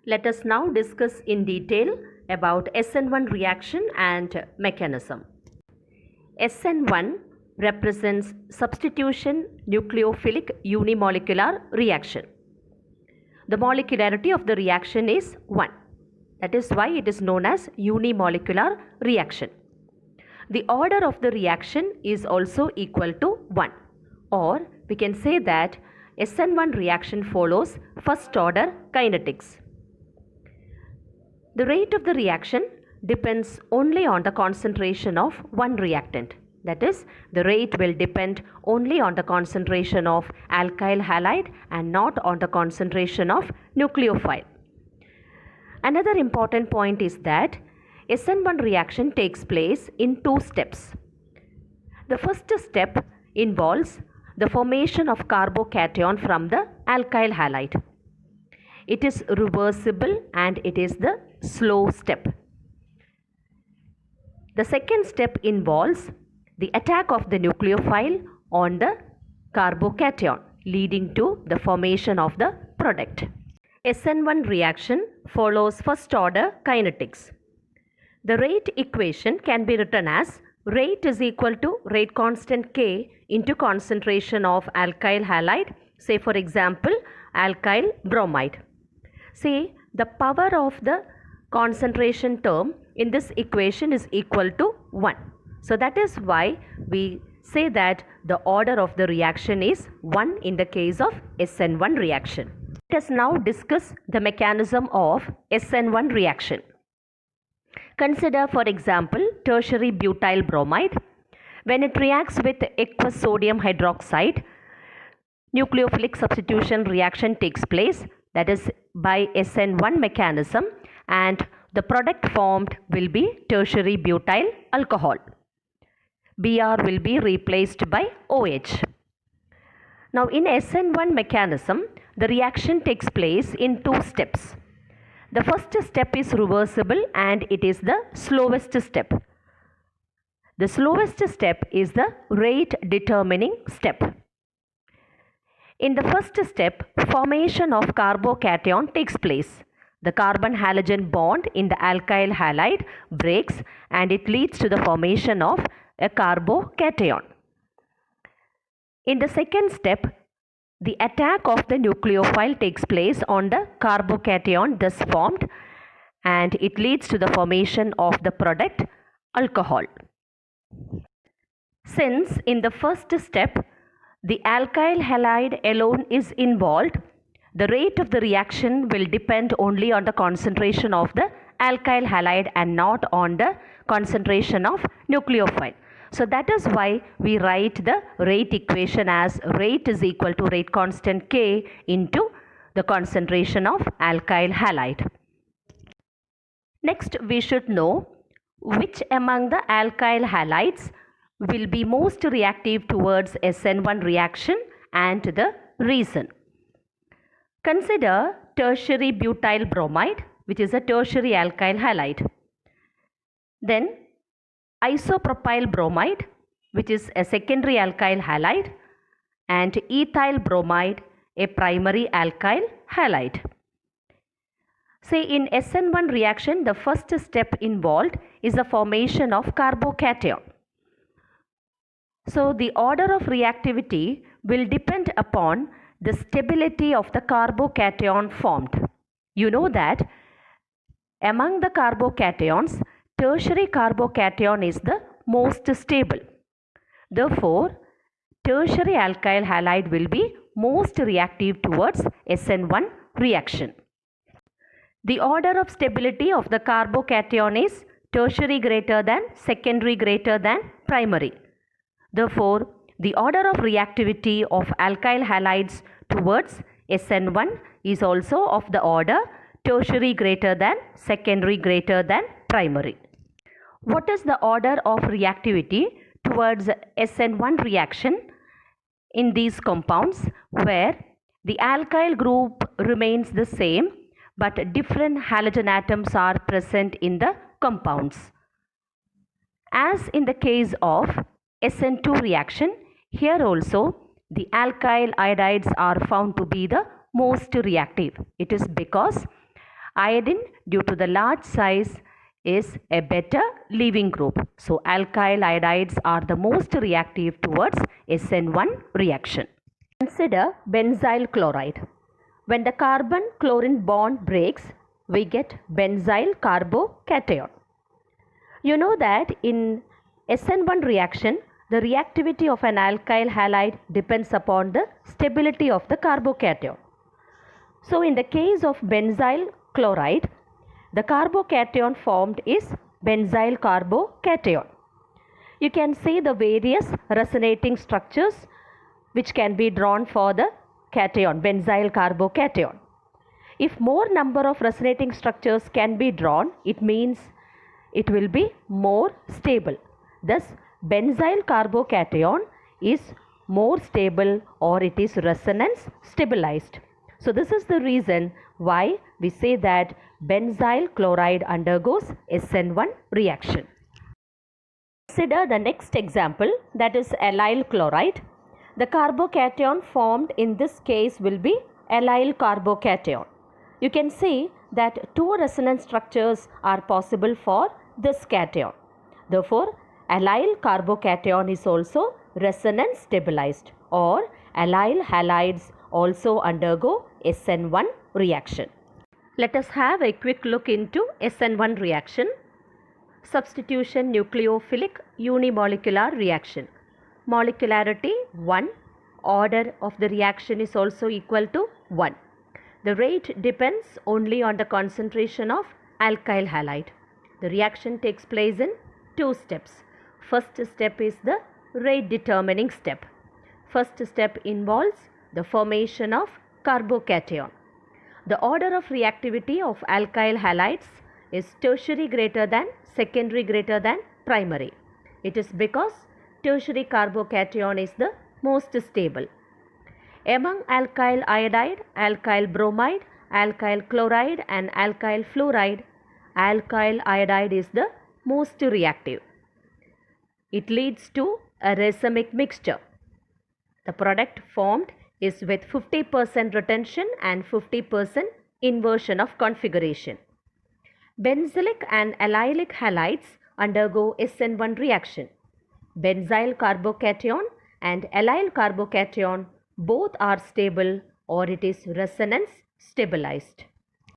Let us now discuss in detail about SN1 reaction and mechanism. SN1 represents substitution nucleophilic unimolecular reaction. The molecularity of the reaction is 1. That is why it is known as unimolecular reaction. The order of the reaction is also equal to 1, or we can say that SN1 reaction follows first order kinetics. The rate of the reaction depends only on the concentration of one reactant. That is, the rate will depend only on the concentration of alkyl halide and not on the concentration of nucleophile. Another important point is that SN1 reaction takes place in two steps. The first step involves the formation of carbocation from the alkyl halide. It is reversible and it is the slow step. The second step involves the attack of the nucleophile on the carbocation, leading to the formation of the product. SN1 reaction follows first order kinetics. The rate equation can be written as rate is equal to rate constant K into concentration of alkyl halide, say for example alkyl bromide. See, the power of the concentration term in this equation is equal to 1. So that is why we say that the order of the reaction is 1 in the case of SN1 reaction. Let us now discuss the mechanism of SN1 reaction. Consider for example tertiary butyl bromide. When it reacts with aqueous sodium hydroxide, nucleophilic substitution reaction takes place, that is by SN1 mechanism, and the product formed will be tertiary butyl alcohol. Br will be replaced by OH. Now in SN1 mechanism, the reaction takes place in two steps. The first step is reversible and it is the slowest step. The slowest step is the rate determining step. In the first step, formation of carbocation takes place. The carbon-halogen bond in the alkyl halide breaks and it leads to the formation of a carbocation. In the second step, the attack of the nucleophile takes place on the carbocation thus formed and it leads to the formation of the product alcohol. Since in the first step, the alkyl halide alone is involved, the rate of the reaction will depend only on the concentration of the alkyl halide and not on the concentration of nucleophile. So that is why we write the rate equation as rate is equal to rate constant K into the concentration of alkyl halide. Next, we should know which among the alkyl halides will be most reactive towards SN1 reaction and the reason. Consider tertiary butyl bromide, which is a tertiary alkyl halide. Then isopropyl bromide, which is a secondary alkyl halide, and ethyl bromide, a primary alkyl halide. Say in SN1 reaction, the first step involved is the formation of carbocation. So the order of reactivity will depend upon the stability of the carbocation formed. You know that among the carbocations, tertiary carbocation is the most stable. Therefore, tertiary alkyl halide will be most reactive towards SN1 reaction. The order of stability of the carbocation is tertiary greater than secondary greater than primary. Therefore, the order of reactivity of alkyl halides towards SN1 is also of the order tertiary greater than secondary greater than primary. What is the order of reactivity towards SN1 reaction in these compounds where the alkyl group remains the same but different halogen atoms are present in the compounds? As in the case of SN2 reaction, here also the alkyl iodides are found to be the most reactive. It is because Iodine, due to the large size, is a better leaving group. So alkyl iodides are the most reactive towards SN1 reaction. Consider benzyl chloride. When the carbon-chlorine bond breaks, we get benzyl carbocation. You know that in SN1 reaction, the reactivity of an alkyl halide depends upon the stability of the carbocation. So in the case of benzyl chloride, the carbocation formed is benzyl carbocation. You can see the various resonating structures which can be drawn for the cation, benzyl carbocation. If more number of resonating structures can be drawn, it means it will be more stable. Thus, benzyl carbocation is more stable or it is resonance stabilized. So, this is the reason why we say that benzyl chloride undergoes SN1 reaction. Consider the next example, that is allyl chloride. The carbocation formed in this case will be allyl carbocation. You can see that two resonance structures are possible for this cation. Therefore, allyl carbocation is also resonance stabilized, or allyl halides also undergo SN1 reaction. Let us have a quick look into SN1 reaction. Substitution nucleophilic unimolecular reaction. Molecularity 1. Order of the reaction is also equal to 1. The rate depends only on the concentration of alkyl halide. The reaction takes place in two steps. First step is the rate determining step. First step involves the formation of carbocation. The order of reactivity of alkyl halides is tertiary greater than secondary greater than primary. It is because tertiary carbocation is the most stable. Among alkyl iodide, alkyl bromide, alkyl chloride and alkyl fluoride, alkyl iodide is the most reactive. It leads to a racemic mixture. The product formed is with 50% retention and 50% inversion of configuration. Benzylic and allylic halides undergo SN1 reaction. Benzyl carbocation and allyl carbocation both are stable or it is resonance stabilized.